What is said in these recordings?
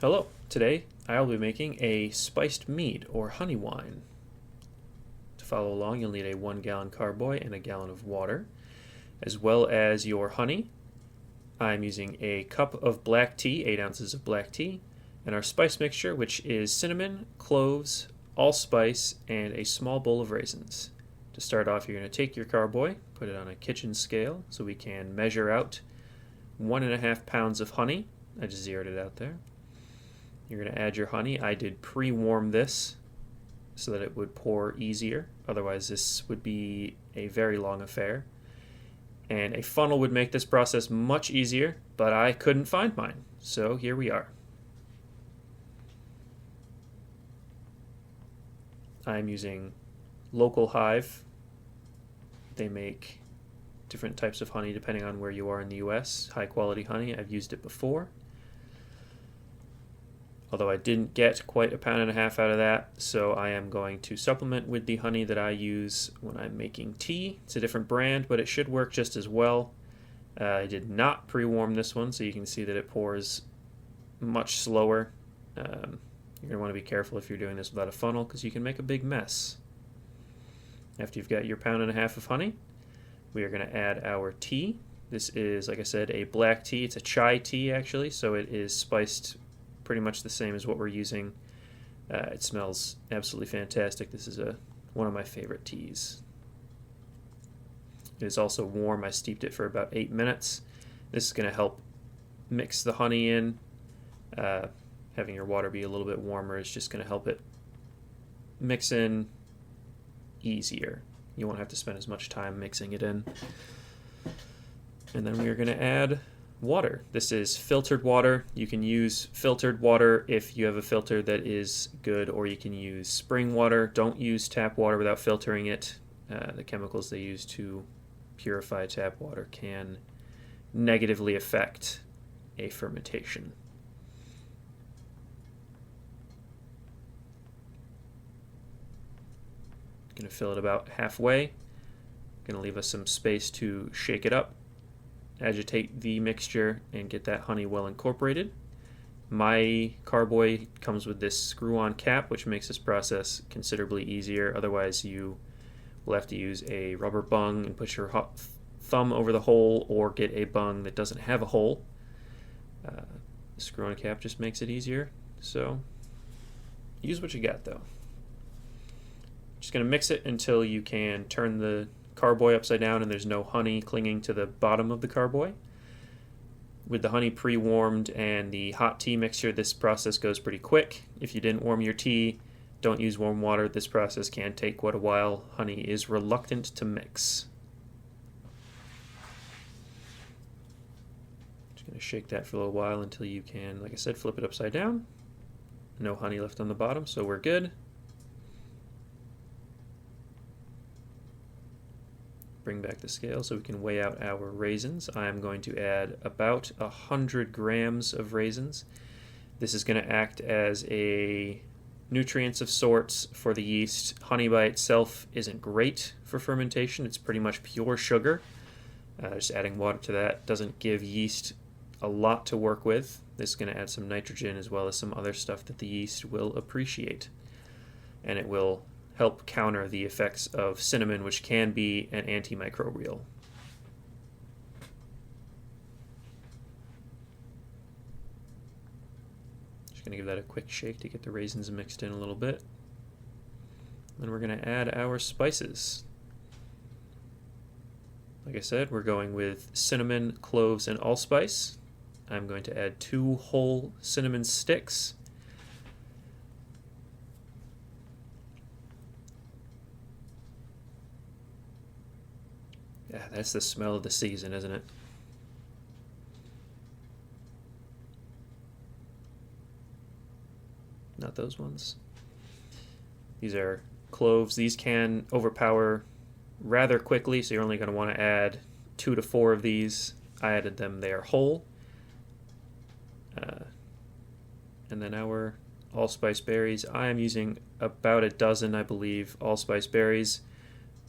Hello, today I'll be making a spiced mead or honey wine. To follow along, you'll need a 1-gallon carboy and a gallon of water, as well as your honey. I'm using a cup of black tea, 8 ounces of black tea, and our spice mixture, which is cinnamon, cloves, allspice, and a small bowl of raisins. To start off, you're going to take your carboy, put it on a kitchen scale so we can measure out 1.5 pounds of honey. I just zeroed it out there. You're going to add your honey. I did pre-warm this so that it would pour easier. Otherwise, this would be a very long affair. And a funnel would make this process much easier, but I couldn't find mine. So here we are. I'm using Local Hive. They make different types of honey depending on where you are in the US. High quality honey. I've used it before. Although I didn't get quite 1.5 pounds out of that, so I am going to supplement with the honey that I use when I'm making tea. It's a different brand, but it should work just as well. I did not pre-warm this one, so you can see that it pours much slower. You're going to want to be careful if you're doing this without a funnel, because you can make a big mess. After you've got your 1.5 pounds of honey, we are going to add our tea. This is, like I said, a black tea. It's a chai tea, actually, so it is spiced pretty much the same as what we're using. It smells absolutely fantastic. This is one of my favorite teas. It is also warm. I steeped it for about 8 minutes. This is going to help mix the honey in. Having your water be a little bit warmer is just going to help it mix in easier. You won't have to spend as much time mixing it in. And then we are going to add water. This is filtered water. You can use filtered water if you have a filter that is good, or you can use spring water. Don't use tap water without filtering it. The chemicals they use to purify tap water can negatively affect a fermentation. Going to fill it about halfway. Going to leave us some space to shake it up, agitate the mixture, and get that honey well incorporated. My carboy comes with this screw-on cap, which makes this process considerably easier. Otherwise, you will have to use a rubber bung and put your thumb over the hole, or get a bung that doesn't have a hole. The screw-on cap just makes it easier, so use what you got, though. Just going to mix it until you can turn the carboy upside down and there's no honey clinging to the bottom of the carboy. With the honey pre-warmed and the hot tea mixture, this process goes pretty quick. If you didn't warm your tea, don't use warm water. This process can take quite a while. Honey is reluctant to mix. Just going to shake that for a little while until you can, like I said, flip it upside down. No honey left on the bottom, so we're good. Bring back the scale so we can weigh out our raisins. I am going to add about 100 grams of raisins. This is going to act as a nutrients of sorts for the yeast. Honey by itself isn't great for fermentation. It's pretty much pure sugar. Just adding water to that doesn't give yeast a lot to work with. This is going to add some nitrogen as well as some other stuff that the yeast will appreciate. And it will help counter the effects of cinnamon, which can be an antimicrobial. Just going to give that a quick shake to get the raisins mixed in a little bit. Then we're going to add our spices. Like I said, we're going with cinnamon, cloves, and allspice. I'm going to add 2 whole cinnamon sticks. Yeah, that's the smell of the season, isn't it? Not those ones. These are cloves. These can overpower rather quickly, so you're only going to want to add 2 to 4 of these. I added them. They are whole. And then our allspice berries. I am using about a dozen, I believe, allspice berries.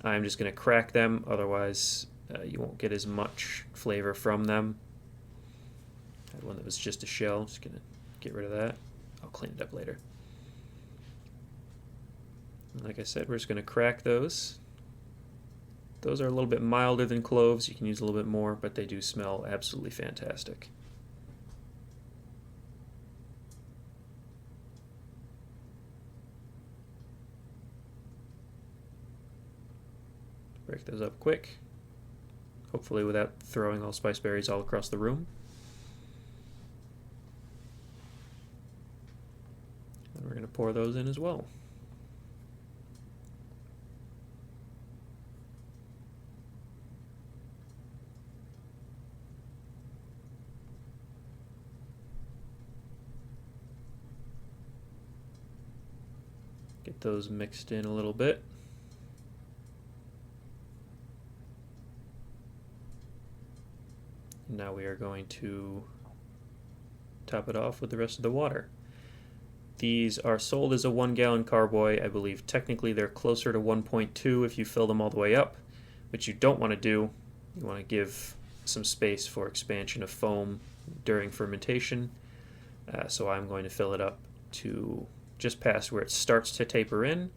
I'm just going to crack them, otherwise you won't get as much flavor from them. I had one that was just a shell. Just going to get rid of that. I'll clean it up later. And like I said, we're just going to crack those. Those are a little bit milder than cloves. You can use a little bit more, but they do smell absolutely fantastic. Break those up quick, hopefully without throwing all spice berries all across the room. And we're going to pour those in as well. Get those mixed in a little bit. Now we are going to top it off with the rest of the water. These are sold as a 1 gallon carboy. I believe technically they're closer to 1.2 if you fill them all the way up, which you don't want to do. You want to give some space for expansion of foam during fermentation. So I'm going to fill it up to just past where it starts to taper in.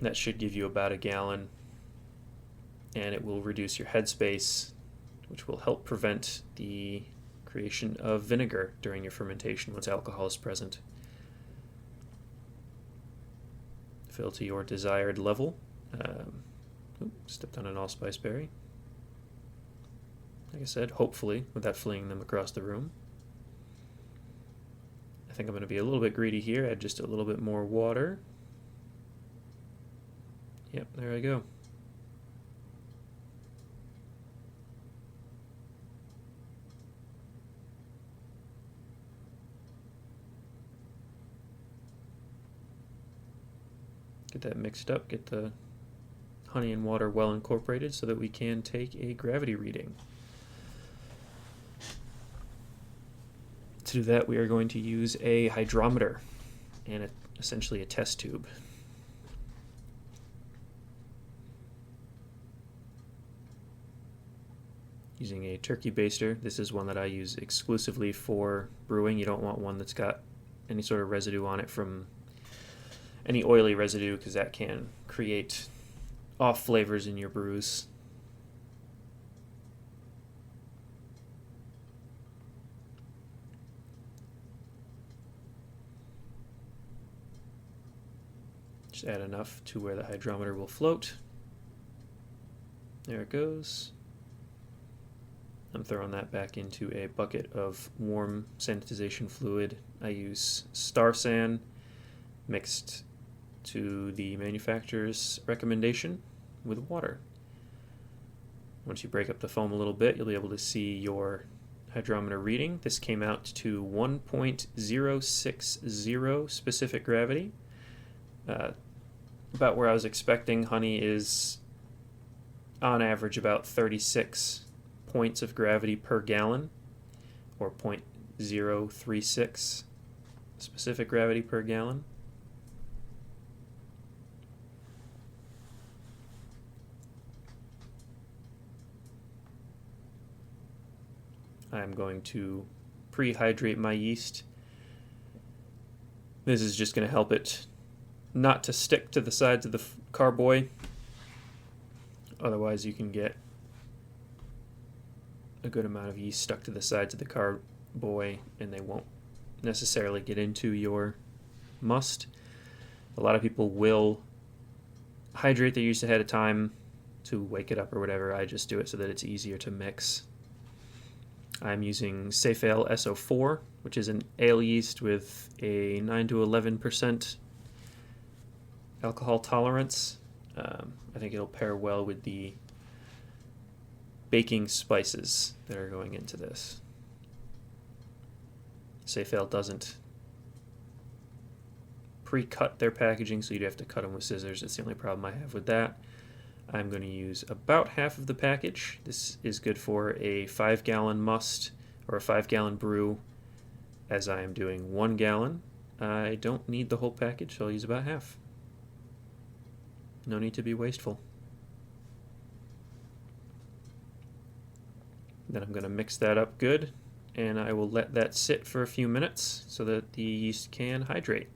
That should give you about a gallon. And it will reduce your headspace, which will help prevent the creation of vinegar during your fermentation once alcohol is present. Fill to your desired level. Stepped on an allspice berry. Like I said, hopefully, without flinging them across the room. I think I'm going to be a little bit greedy here, add just a little bit more water. Yep, there I go. Get that mixed up, get the honey and water well incorporated so that we can take a gravity reading. To do that, we are going to use a hydrometer and essentially a test tube. Using a turkey baster. This is one that I use exclusively for brewing. You don't want one that's got any sort of residue on it from any oily residue, because that can create off flavors in your brews. Just add enough to where the hydrometer will float. There it goes. I'm throwing that back into a bucket of warm sanitization fluid. I use Star San mixed to the manufacturer's recommendation with water. Once you break up the foam a little bit, you'll be able to see your hydrometer reading. This came out to 1.060 specific gravity. About where I was expecting. Honey is on average about 36 points of gravity per gallon, or 0.036 specific gravity per gallon. I'm going to prehydrate my yeast. This is just going to help it not to stick to the sides of the carboy. Otherwise you can get a good amount of yeast stuck to the sides of the carboy and they won't necessarily get into your must. A lot of people will hydrate their yeast ahead of time to wake it up or whatever. I just do it so that it's easier to mix. I'm using Safe Ale SO4, which is an ale yeast with a 9 to 11% alcohol tolerance. I think it'll pair well with the baking spices that are going into this. Safe Ale doesn't pre-cut their packaging, so you'd have to cut them with scissors. That's the only problem I have with that. I'm going to use about half of the package. This is good for a 5-gallon must or a 5-gallon brew, as I am doing 1 gallon. I don't need the whole package, so I'll use about half. No need to be wasteful. Then I'm going to mix that up good and I will let that sit for a few minutes so that the yeast can hydrate.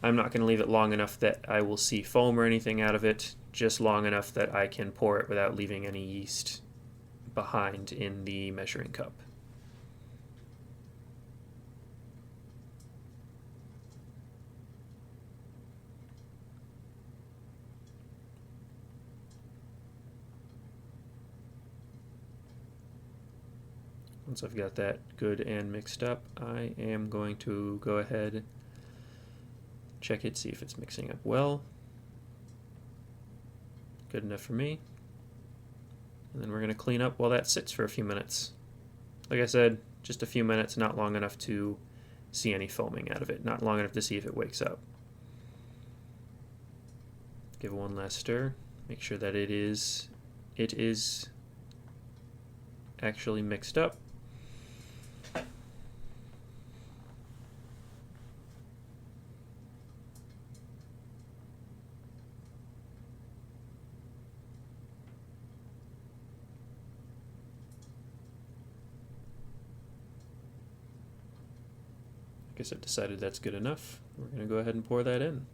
I'm not going to leave it long enough that I will see foam or anything out of it, just long enough that I can pour it without leaving any yeast behind in the measuring cup. Once I've got that good and mixed up, I am going to go ahead, check it, see if it's mixing up well. Good enough for me. And then we're going to clean up while that sits for a few minutes. Like I said, just a few minutes, not long enough to see any foaming out of it, not long enough to see if it wakes up. Give it one last stir, make sure that it is actually mixed up. I guess I've decided that's good enough. We're going to go ahead and pour that in.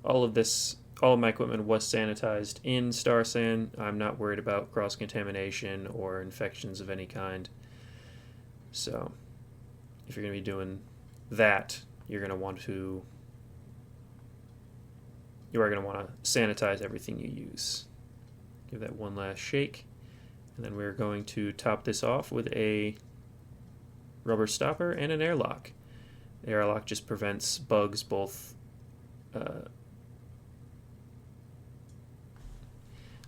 All of my equipment was sanitized in Star San. I'm not worried about cross-contamination or infections of any kind. So if you're going to be doing that, you are going to want to sanitize everything you use. Give that one last shake, and then we're going to top this off with a rubber stopper and an airlock. The airlock just prevents bugs, both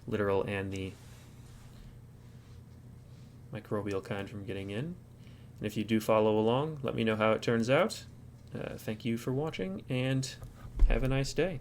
literal and the microbial kind, from getting in. And if you do follow along, let me know how it turns out. Thank you for watching, and have a nice day.